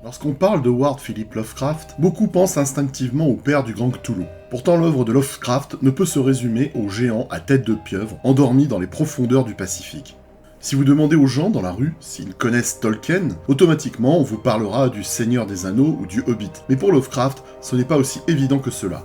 Lorsqu'on parle de Howard Philip Lovecraft, beaucoup pensent instinctivement au père du grand Cthulhu. Pourtant, l'œuvre de Lovecraft ne peut se résumer au géant à tête de pieuvre, endormi dans les profondeurs du Pacifique. Si vous demandez aux gens dans la rue s'ils connaissent Tolkien, automatiquement on vous parlera du Seigneur des Anneaux ou du Hobbit. Mais pour Lovecraft, ce n'est pas aussi évident que cela.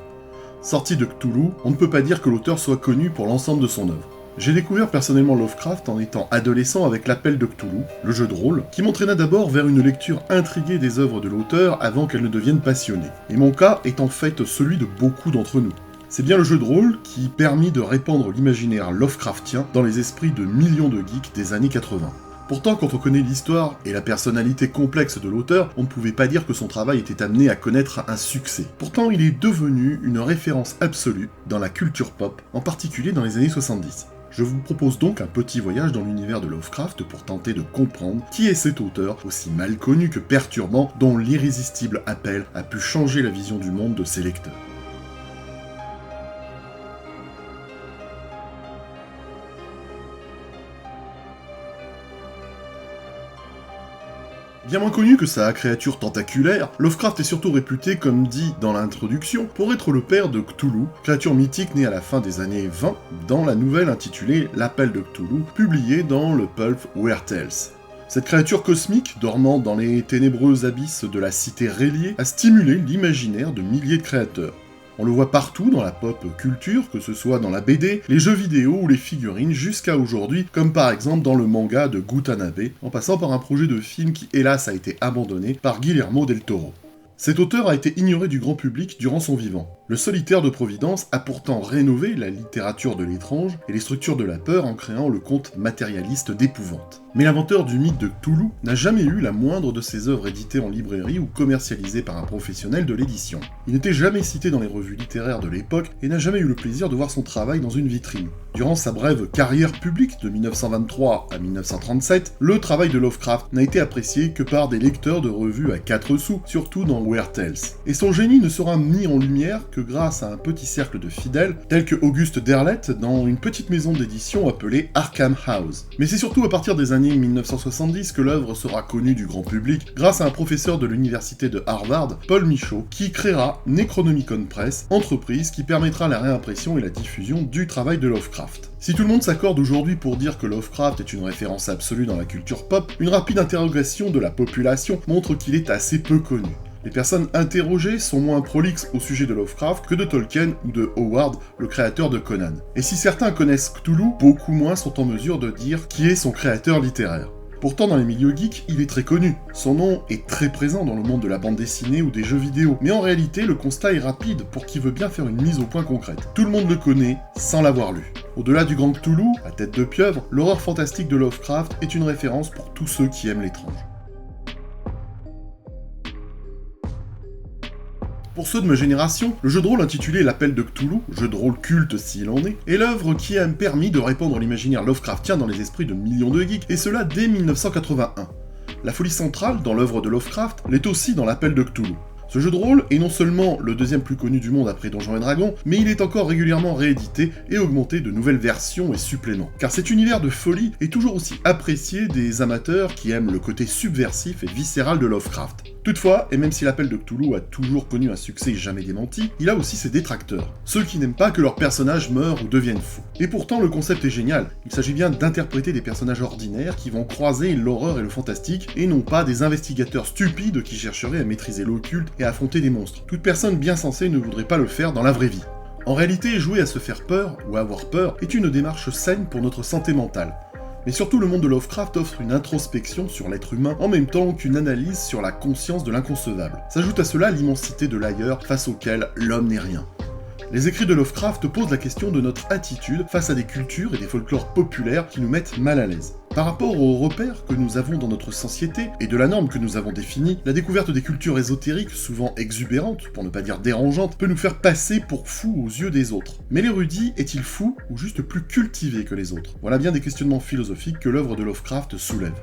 Sorti de Cthulhu, on ne peut pas dire que l'auteur soit connu pour l'ensemble de son œuvre. J'ai découvert personnellement Lovecraft en étant adolescent avec l'Appel de Cthulhu, le jeu de rôle, qui m'entraîna d'abord vers une lecture intriguée des œuvres de l'auteur avant qu'elles ne deviennent passionnées. Et mon cas est en fait celui de beaucoup d'entre nous. C'est bien le jeu de rôle qui permit de répandre l'imaginaire Lovecraftien dans les esprits de millions de geeks des années 80. Pourtant, quand on connaît l'histoire et la personnalité complexe de l'auteur, on ne pouvait pas dire que son travail était amené à connaître un succès. Pourtant, il est devenu une référence absolue dans la culture pop, en particulier dans les années 70. Je vous propose donc un petit voyage dans l'univers de Lovecraft pour tenter de comprendre qui est cet auteur, aussi mal connu que perturbant, dont l'irrésistible appel a pu changer la vision du monde de ses lecteurs. Bien moins connu que sa créature tentaculaire, Lovecraft est surtout réputé, comme dit dans l'introduction, pour être le père de Cthulhu, créature mythique née à la fin des années 20, dans la nouvelle intitulée L'Appel de Cthulhu, publiée dans le pulp Weird Tales. Cette créature cosmique, dormant dans les ténébreux abysses de la cité R'lyeh, a stimulé l'imaginaire de milliers de créateurs. On le voit partout dans la pop culture, que ce soit dans la BD, les jeux vidéo ou les figurines, jusqu'à aujourd'hui, comme par exemple dans le manga de Gutanabe, en passant par un projet de film qui hélas a été abandonné par Guillermo del Toro. Cet auteur a été ignoré du grand public durant son vivant. Le Solitaire de Providence a pourtant rénové la littérature de l'étrange et les structures de la peur en créant le conte matérialiste d'épouvante. Mais l'inventeur du mythe de Cthulhu n'a jamais eu la moindre de ses œuvres éditées en librairie ou commercialisées par un professionnel de l'édition. Il n'était jamais cité dans les revues littéraires de l'époque et n'a jamais eu le plaisir de voir son travail dans une vitrine. Durant sa brève carrière publique de 1923 à 1937, le travail de Lovecraft n'a été apprécié que par des lecteurs de revues à 4 sous, surtout dans Weird Tales. Et son génie ne sera mis en lumière que grâce à un petit cercle de fidèles, tels que Auguste Derleth dans une petite maison d'édition appelée Arkham House. Mais c'est surtout à partir des années 1970 que l'œuvre sera connue du grand public, grâce à un professeur de l'université de Harvard, Paul Michaud, qui créera Necronomicon Press, entreprise qui permettra la réimpression et la diffusion du travail de Lovecraft. Si tout le monde s'accorde aujourd'hui pour dire que Lovecraft est une référence absolue dans la culture pop, une rapide interrogation de la population montre qu'il est assez peu connu. Les personnes interrogées sont moins prolixes au sujet de Lovecraft que de Tolkien ou de Howard, le créateur de Conan. Et si certains connaissent Cthulhu, beaucoup moins sont en mesure de dire qui est son créateur littéraire. Pourtant, dans les milieux geeks, il est très connu. Son nom est très présent dans le monde de la bande dessinée ou des jeux vidéo. Mais en réalité, le constat est rapide pour qui veut bien faire une mise au point concrète. Tout le monde le connaît, sans l'avoir lu. Au-delà du grand Cthulhu, à tête de pieuvre, l'horreur fantastique de Lovecraft est une référence pour tous ceux qui aiment l'étrange. Pour ceux de ma génération, le jeu de rôle intitulé L'Appel de Cthulhu, jeu de rôle culte s'il en est l'œuvre qui a permis de répandre l'imaginaire Lovecraftien dans les esprits de millions de geeks, et cela dès 1981. La folie centrale dans l'œuvre de Lovecraft l'est aussi dans L'Appel de Cthulhu. Ce jeu de rôle est non seulement le deuxième plus connu du monde après Donjons et Dragons, mais il est encore régulièrement réédité et augmenté de nouvelles versions et suppléments. Car cet univers de folie est toujours aussi apprécié des amateurs qui aiment le côté subversif et viscéral de Lovecraft. Toutefois, et même si l'Appel de Cthulhu a toujours connu un succès jamais démenti, il a aussi ses détracteurs. Ceux qui n'aiment pas que leurs personnages meurent ou deviennent fous. Et pourtant, le concept est génial. Il s'agit bien d'interpréter des personnages ordinaires qui vont croiser l'horreur et le fantastique, et non pas des investigateurs stupides qui chercheraient à maîtriser l'occulte et à affronter des monstres. Toute personne bien sensée ne voudrait pas le faire dans la vraie vie. En réalité, jouer à se faire peur, ou avoir peur, est une démarche saine pour notre santé mentale. Mais surtout, le monde de Lovecraft offre une introspection sur l'être humain en même temps qu'une analyse sur la conscience de l'inconcevable. S'ajoute à cela l'immensité de l'ailleurs face auquel l'homme n'est rien. Les écrits de Lovecraft posent la question de notre attitude face à des cultures et des folklores populaires qui nous mettent mal à l'aise. Par rapport aux repères que nous avons dans notre société et de la norme que nous avons définie, la découverte des cultures ésotériques, souvent exubérantes, pour ne pas dire dérangeantes, peut nous faire passer pour fous aux yeux des autres. Mais l'érudit est-il fou ou juste plus cultivé que les autres? Voilà bien des questionnements philosophiques que l'œuvre de Lovecraft soulève.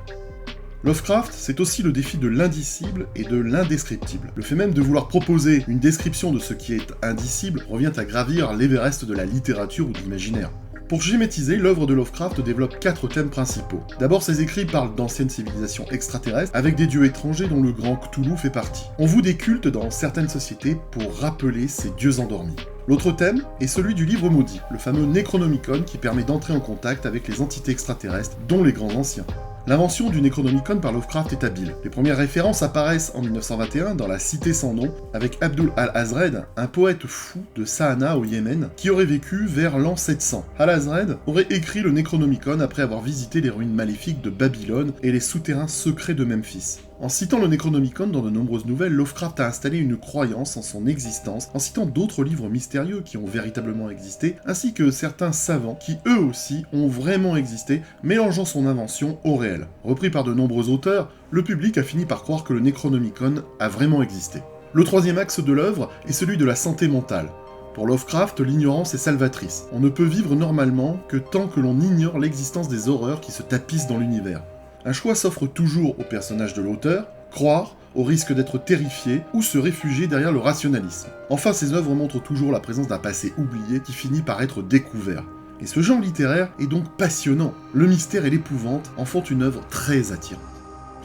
Lovecraft, c'est aussi le défi de l'indicible et de l'indescriptible. Le fait même de vouloir proposer une description de ce qui est indicible revient à gravir l'Everest de la littérature ou de l'imaginaire. Pour schématiser, l'œuvre de Lovecraft développe 4 thèmes principaux. D'abord, ses écrits parlent d'anciennes civilisations extraterrestres, avec des dieux étrangers dont le grand Cthulhu fait partie. On voue des cultes dans certaines sociétés pour rappeler ces dieux endormis. L'autre thème est celui du livre maudit, le fameux Necronomicon qui permet d'entrer en contact avec les entités extraterrestres, dont les grands anciens. L'invention du Necronomicon par Lovecraft est habile. Les premières références apparaissent en 1921 dans La Cité sans nom, avec Abdul al-Hazred, un poète fou de Sahana au Yémen, qui aurait vécu vers l'an 700. Al-Hazred aurait écrit le Necronomicon après avoir visité les ruines maléfiques de Babylone et les souterrains secrets de Memphis. En citant le Necronomicon dans de nombreuses nouvelles, Lovecraft a installé une croyance en son existence, en citant d'autres livres mystérieux qui ont véritablement existé, ainsi que certains savants qui eux aussi ont vraiment existé, mélangeant son invention au réel. Repris par de nombreux auteurs, le public a fini par croire que le Necronomicon a vraiment existé. Le troisième axe de l'œuvre est celui de la santé mentale. Pour Lovecraft, l'ignorance est salvatrice. On ne peut vivre normalement que tant que l'on ignore l'existence des horreurs qui se tapissent dans l'univers. Un choix s'offre toujours au personnage de l'auteur, croire, au risque d'être terrifié, ou se réfugier derrière le rationalisme. Enfin, ces œuvres montrent toujours la présence d'un passé oublié qui finit par être découvert. Et ce genre littéraire est donc passionnant. Le mystère et l'épouvante en font une œuvre très attirante.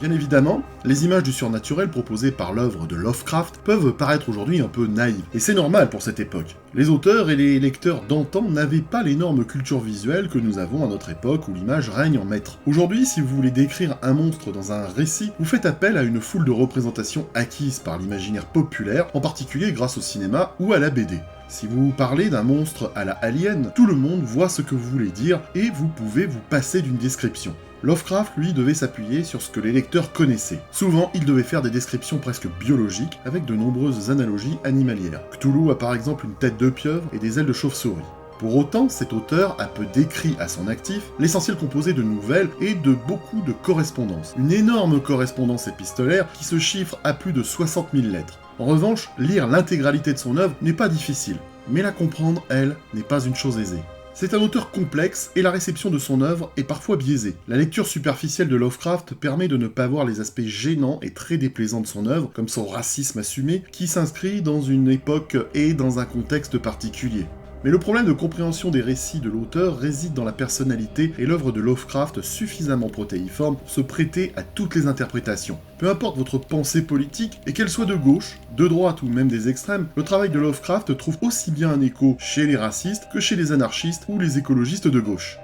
Bien évidemment, les images du surnaturel proposées par l'œuvre de Lovecraft peuvent paraître aujourd'hui un peu naïves, et c'est normal pour cette époque. Les auteurs et les lecteurs d'antan n'avaient pas l'énorme culture visuelle que nous avons à notre époque où l'image règne en maître. Aujourd'hui, si vous voulez décrire un monstre dans un récit, vous faites appel à une foule de représentations acquises par l'imaginaire populaire, en particulier grâce au cinéma ou à la BD. Si vous parlez d'un monstre à la Alien, tout le monde voit ce que vous voulez dire et vous pouvez vous passer d'une description. Lovecraft, lui, devait s'appuyer sur ce que les lecteurs connaissaient. Souvent, il devait faire des descriptions presque biologiques, avec de nombreuses analogies animalières. Cthulhu a par exemple une tête de pieuvre et des ailes de chauve-souris. Pour autant, cet auteur a peu décrit à son actif l'essentiel composé de nouvelles et de beaucoup de correspondances. Une énorme correspondance épistolaire qui se chiffre à plus de 60 000 lettres. En revanche, lire l'intégralité de son œuvre n'est pas difficile, mais la comprendre, elle, n'est pas une chose aisée. C'est un auteur complexe et la réception de son œuvre est parfois biaisée. La lecture superficielle de Lovecraft permet de ne pas voir les aspects gênants et très déplaisants de son œuvre, comme son racisme assumé, qui s'inscrit dans une époque et dans un contexte particulier. Mais le problème de compréhension des récits de l'auteur réside dans la personnalité et l'œuvre de Lovecraft suffisamment protéiforme pour se prêter à toutes les interprétations. Peu importe votre pensée politique, et qu'elle soit de gauche, de droite ou même des extrêmes, le travail de Lovecraft trouve aussi bien un écho chez les racistes que chez les anarchistes ou les écologistes de gauche.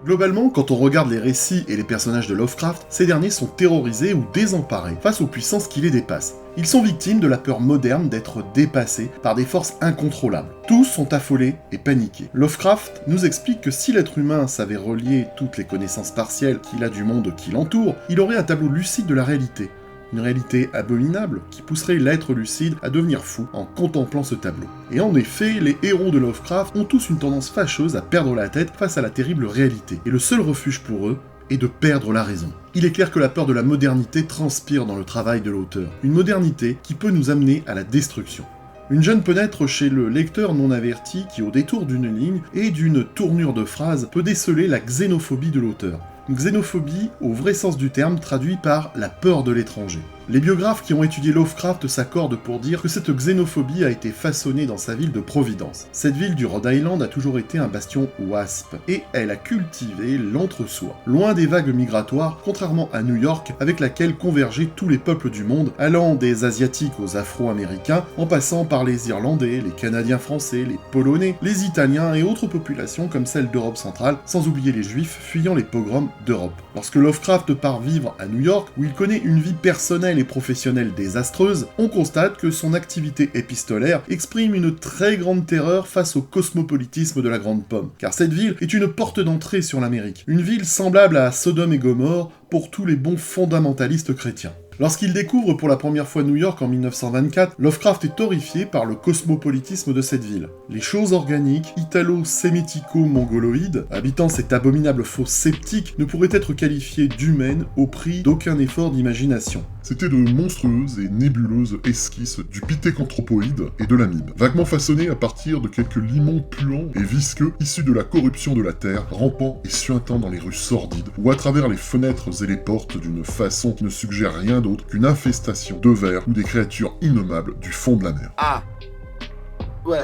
Globalement, quand on regarde les récits et les personnages de Lovecraft, ces derniers sont terrorisés ou désemparés face aux puissances qui les dépassent. Ils sont victimes de la peur moderne d'être dépassés par des forces incontrôlables. Tous sont affolés et paniqués. Lovecraft nous explique que si l'être humain savait relier toutes les connaissances partielles qu'il a du monde qui l'entoure, il aurait un tableau lucide de la réalité. Une réalité abominable qui pousserait l'être lucide à devenir fou en contemplant ce tableau. Et en effet, les héros de Lovecraft ont tous une tendance fâcheuse à perdre la tête face à la terrible réalité. Et le seul refuge pour eux est de perdre la raison. Il est clair que la peur de la modernité transpire dans le travail de l'auteur. Une modernité qui peut nous amener à la destruction. Une gêne peut naître chez le lecteur non averti qui, au détour d'une ligne et d'une tournure de phrase, peut déceler la xénophobie de l'auteur. Une xénophobie au vrai sens du terme traduit par la peur de l'étranger. Les biographes qui ont étudié Lovecraft s'accordent pour dire que cette xénophobie a été façonnée dans sa ville de Providence. Cette ville du Rhode Island a toujours été un bastion WASP, et elle a cultivé l'entre-soi, loin des vagues migratoires, contrairement à New York, avec laquelle convergeaient tous les peuples du monde, allant des Asiatiques aux Afro-Américains, en passant par les Irlandais, les Canadiens français, les Polonais, les Italiens et autres populations comme celles d'Europe centrale, sans oublier les Juifs fuyant les pogroms d'Europe. Lorsque Lovecraft part vivre à New York, où il connaît une vie personnelle et professionnelle désastreuse, on constate que son activité épistolaire exprime une très grande terreur face au cosmopolitisme de la Grande Pomme, car cette ville est une porte d'entrée sur l'Amérique, une ville semblable à Sodome et Gomorrhe pour tous les bons fondamentalistes chrétiens. Lorsqu'il découvre pour la première fois New York en 1924, Lovecraft est horrifié par le cosmopolitisme de cette ville. Les choses organiques, italo-sémitico-mongoloïdes, habitant cette abominable fosse sceptique, ne pourraient être qualifiées d'humaines au prix d'aucun effort d'imagination. C'était de monstrueuses et nébuleuses esquisses du pithécanthropoïde et de l'amibe, vaguement façonnées à partir de quelques limons puants et visqueux issus de la corruption de la terre, rampant et suintant dans les rues sordides, ou à travers les fenêtres et les portes d'une façon qui ne suggère rien d'autre qu'une infestation de vers ou des créatures innommables du fond de la mer. Ah! Ouais,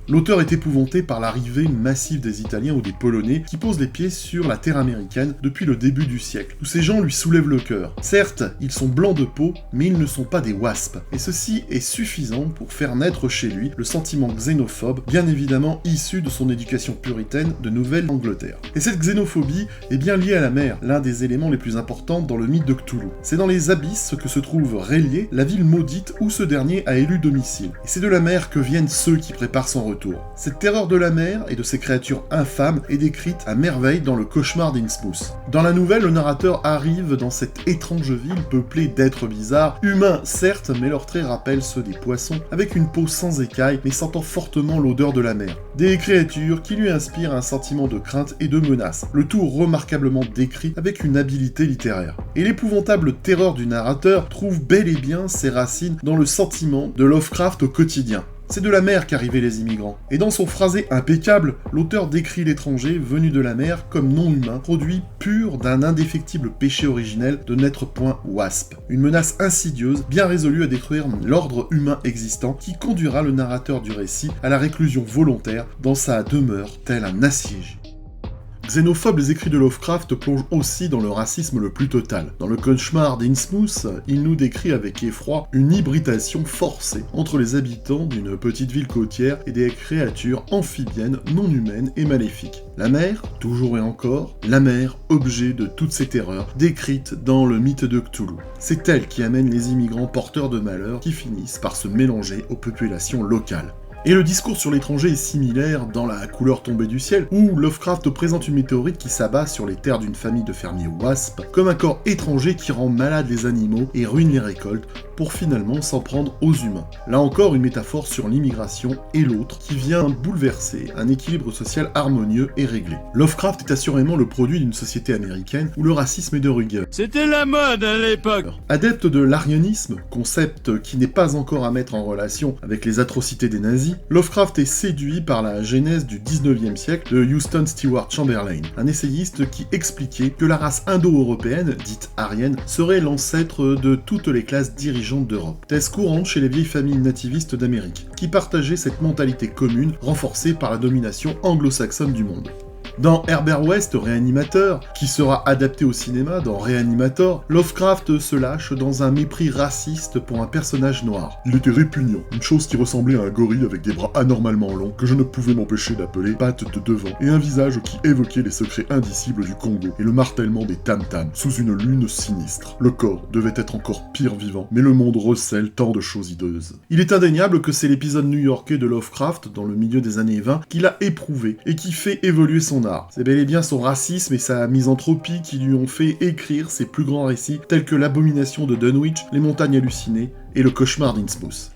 L'auteur est épouvanté par l'arrivée massive des Italiens ou des Polonais qui posent les pieds sur la terre américaine depuis le début du siècle. Tous ces gens lui soulèvent le cœur. Certes, ils sont blancs de peau, mais ils ne sont pas des wasps. Et ceci est suffisant pour faire naître chez lui le sentiment xénophobe, bien évidemment issu de son éducation puritaine de Nouvelle-Angleterre. Et cette xénophobie est bien liée à la mer, l'un des éléments les plus importants dans le mythe de Cthulhu. C'est dans les abysses que se trouve R'lyeh, la ville maudite où ce dernier a élu domicile. Et c'est de la mer que viennent ceux qui préparent son retour. Cette terreur de la mer et de ces créatures infâmes est décrite à merveille dans le cauchemar d'Innsmouth. Dans la nouvelle, le narrateur arrive dans cette étrange ville peuplée d'êtres bizarres, humains certes, mais leurs traits rappellent ceux des poissons, avec une peau sans écailles mais sentant fortement l'odeur de la mer. Des créatures qui lui inspirent un sentiment de crainte et de menace, le tout remarquablement décrit avec une habileté littéraire. Et l'épouvantable terreur du narrateur trouve bel et bien ses racines dans le sentiment de Lovecraft au quotidien. C'est de la mer qu'arrivaient les immigrants. Et dans son phrasé impeccable, l'auteur décrit l'étranger venu de la mer comme non humain, produit pur d'un indéfectible péché originel de n'être point wasp. Une menace insidieuse, bien résolue à détruire l'ordre humain existant, qui conduira le narrateur du récit à la réclusion volontaire dans sa demeure, tel un assiégé. Xénophobe, les écrits de Lovecraft plongent aussi dans le racisme le plus total. Dans le cauchemar d'Innsmouth, il nous décrit avec effroi une hybridation forcée entre les habitants d'une petite ville côtière et des créatures amphibiennes non humaines et maléfiques. La mer, toujours et encore, la mer, objet de toutes ces terreurs, décrites dans le mythe de Cthulhu. C'est elle qui amène les immigrants porteurs de malheur qui finissent par se mélanger aux populations locales. Et le discours sur l'étranger est similaire dans La couleur tombée du ciel, où Lovecraft présente une météorite qui s'abat sur les terres d'une famille de fermiers wasps, comme un corps étranger qui rend malades les animaux et ruine les récoltes, pour finalement s'en prendre aux humains. Là encore, une métaphore sur l'immigration et l'autre, qui vient bouleverser un équilibre social harmonieux et réglé. Lovecraft est assurément le produit d'une société américaine où le racisme est de rigueur. c'était la mode à l'époque. Adepte de l'arianisme, concept qui n'est pas encore à mettre en relation avec les atrocités des nazis, Lovecraft est séduit par la genèse du 19e siècle de Houston Stewart Chamberlain, un essayiste qui expliquait que la race indo-européenne, dite aryenne, serait l'ancêtre de toutes les classes dirigeantes d'Europe. Thèse courante chez les vieilles familles nativistes d'Amérique, qui partageaient cette mentalité commune renforcée par la domination anglo-saxonne du monde. Dans Herbert West, Réanimateur, qui sera adapté au cinéma dans Reanimator, Lovecraft se lâche dans un mépris raciste pour un personnage noir. Il était répugnant, une chose qui ressemblait à un gorille avec des bras anormalement longs que je ne pouvais m'empêcher d'appeler pattes de devant, et un visage qui évoquait les secrets indicibles du Congo et le martèlement des tam-tams sous une lune sinistre. Le corps devait être encore pire vivant, mais le monde recèle tant de choses hideuses. Il est indéniable que c'est l'épisode new-yorkais de Lovecraft, dans le milieu des années 20, qu'il a éprouvé et qui fait évoluer son art. C'est bel et bien son racisme et sa misanthropie qui lui ont fait écrire ses plus grands récits tels que L'Abomination de Dunwich, Les Montagnes Hallucinées et Le Cauchemar d'Innsmouth.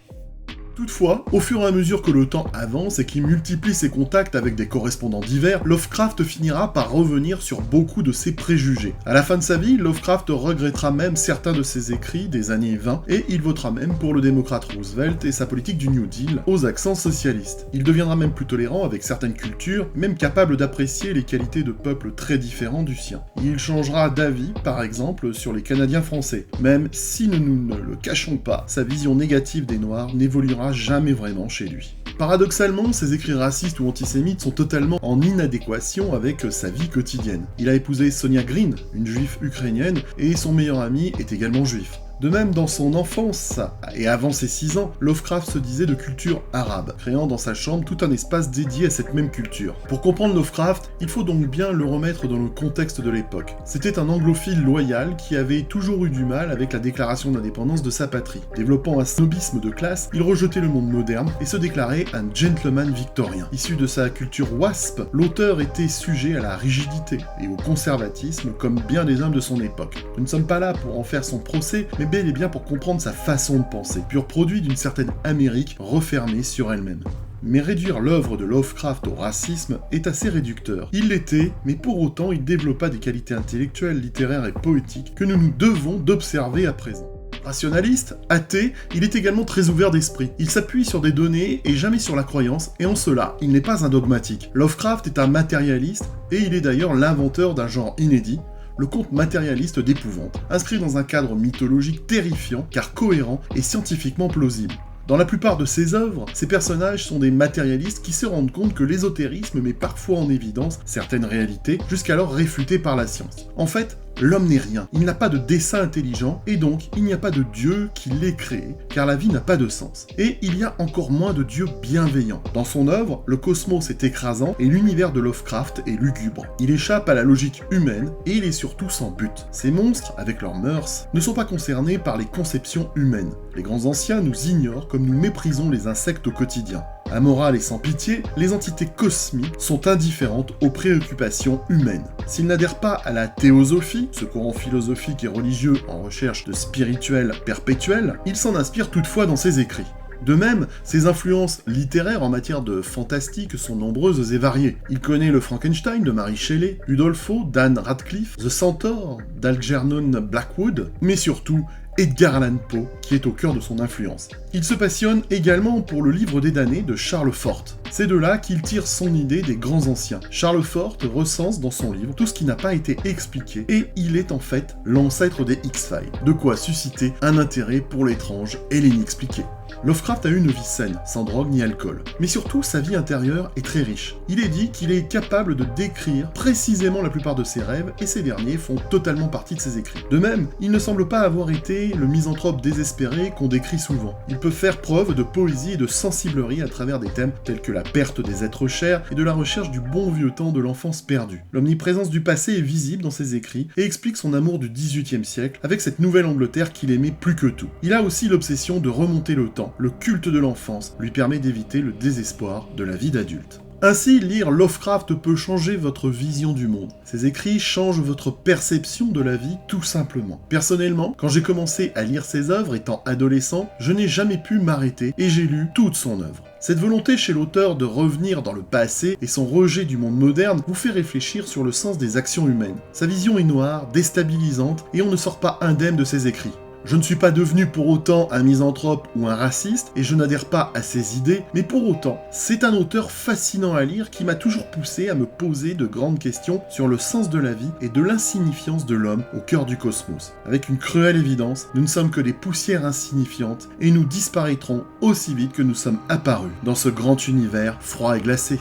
Toutefois, au fur et à mesure que le temps avance et qu'il multiplie ses contacts avec des correspondants divers, Lovecraft finira par revenir sur beaucoup de ses préjugés. À la fin de sa vie, Lovecraft regrettera même certains de ses écrits des années 20 et il votera même pour le démocrate Roosevelt et sa politique du New Deal aux accents socialistes. Il deviendra même plus tolérant avec certaines cultures, même capable d'apprécier les qualités de peuples très différents du sien. Il changera d'avis, par exemple, sur les Canadiens français, même si nous ne le cachons pas, sa vision négative des Noirs n'évoluera jamais vraiment chez lui. Paradoxalement, ses écrits racistes ou antisémites sont totalement en inadéquation avec sa vie quotidienne. Il a épousé Sonia Green, une juive ukrainienne, et son meilleur ami est également juif. De même, dans son enfance, et avant ses 6 ans, Lovecraft se disait de culture arabe, créant dans sa chambre tout un espace dédié à cette même culture. Pour comprendre Lovecraft, il faut donc bien le remettre dans le contexte de l'époque. C'était un anglophile loyal qui avait toujours eu du mal avec la déclaration d'indépendance de sa patrie. Développant un snobisme de classe, il rejetait le monde moderne et se déclarait un gentleman victorien. Issu de sa culture wasp, l'auteur était sujet à la rigidité et au conservatisme comme bien des hommes de son époque. Nous ne sommes pas là pour en faire son procès, mais bel et bien pour comprendre sa façon de penser, pur produit d'une certaine Amérique refermée sur elle-même. Mais réduire l'œuvre de Lovecraft au racisme est assez réducteur. Il l'était, mais pour autant il développa des qualités intellectuelles, littéraires et poétiques que nous nous devons d'observer à présent. Rationaliste, athée, il est également très ouvert d'esprit. Il s'appuie sur des données et jamais sur la croyance, et en cela, il n'est pas un dogmatique. Lovecraft est un matérialiste, et il est d'ailleurs l'inventeur d'un genre inédit, le conte matérialiste d'épouvante, inscrit dans un cadre mythologique terrifiant, car cohérent et scientifiquement plausible. Dans la plupart de ses œuvres, ces personnages sont des matérialistes qui se rendent compte que l'ésotérisme met parfois en évidence certaines réalités, jusqu'alors réfutées par la science. En fait, l'homme n'est rien, il n'a pas de dessein intelligent, et donc il n'y a pas de Dieu qui l'ait créé, car la vie n'a pas de sens. Et il y a encore moins de Dieu bienveillant. Dans son œuvre, le cosmos est écrasant, et l'univers de Lovecraft est lugubre. Il échappe à la logique humaine, et il est surtout sans but. Ces monstres, avec leurs mœurs, ne sont pas concernés par les conceptions humaines. Les grands anciens nous ignorent comme nous méprisons les insectes au quotidien. Amorales et sans pitié, les entités cosmiques sont indifférentes aux préoccupations humaines. S'ils n'adhèrent pas à la théosophie, ce courant philosophique et religieux en recherche de spirituel perpétuel, ils s'en inspirent toutefois dans ses écrits. De même, ses influences littéraires en matière de fantastique sont nombreuses et variées. Il connaît le Frankenstein de Mary Shelley, Udolpho d'Anne Radcliffe, The Centaur d'Algernon Blackwood, mais surtout Edgar Allan Poe, qui est au cœur de son influence. Il se passionne également pour le livre des damnés de Charles Fort. C'est de là qu'il tire son idée des grands anciens. Charles Fort recense dans son livre tout ce qui n'a pas été expliqué, et il est en fait l'ancêtre des X-Files. De quoi susciter un intérêt pour l'étrange et l'inexpliqué. Lovecraft a eu une vie saine, sans drogue ni alcool. Mais surtout, sa vie intérieure est très riche. Il est dit qu'il est capable de décrire précisément la plupart de ses rêves, et ces derniers font totalement partie de ses écrits. De même, il ne semble pas avoir été le misanthrope désespéré qu'on décrit souvent. Il peut faire preuve de poésie et de sensiblerie à travers des thèmes tels que la perte des êtres chers et de la recherche du bon vieux temps de l'enfance perdue. L'omniprésence du passé est visible dans ses écrits et explique son amour du XVIIIe siècle avec cette Nouvelle-Angleterre qu'il aimait plus que tout. Il a aussi l'obsession de remonter le temps. Le culte de l'enfance lui permet d'éviter le désespoir de la vie d'adulte. Ainsi, lire Lovecraft peut changer votre vision du monde. Ses écrits changent votre perception de la vie tout simplement. Personnellement, quand j'ai commencé à lire ses œuvres étant adolescent, je n'ai jamais pu m'arrêter et j'ai lu toute son œuvre. Cette volonté chez l'auteur de revenir dans le passé et son rejet du monde moderne vous fait réfléchir sur le sens des actions humaines. Sa vision est noire, déstabilisante et on ne sort pas indemne de ses écrits. Je ne suis pas devenu pour autant un misanthrope ou un raciste, et je n'adhère pas à ses idées, mais pour autant, c'est un auteur fascinant à lire qui m'a toujours poussé à me poser de grandes questions sur le sens de la vie et de l'insignifiance de l'homme au cœur du cosmos. Avec une cruelle évidence, nous ne sommes que des poussières insignifiantes, et nous disparaîtrons aussi vite que nous sommes apparus dans ce grand univers froid et glacé.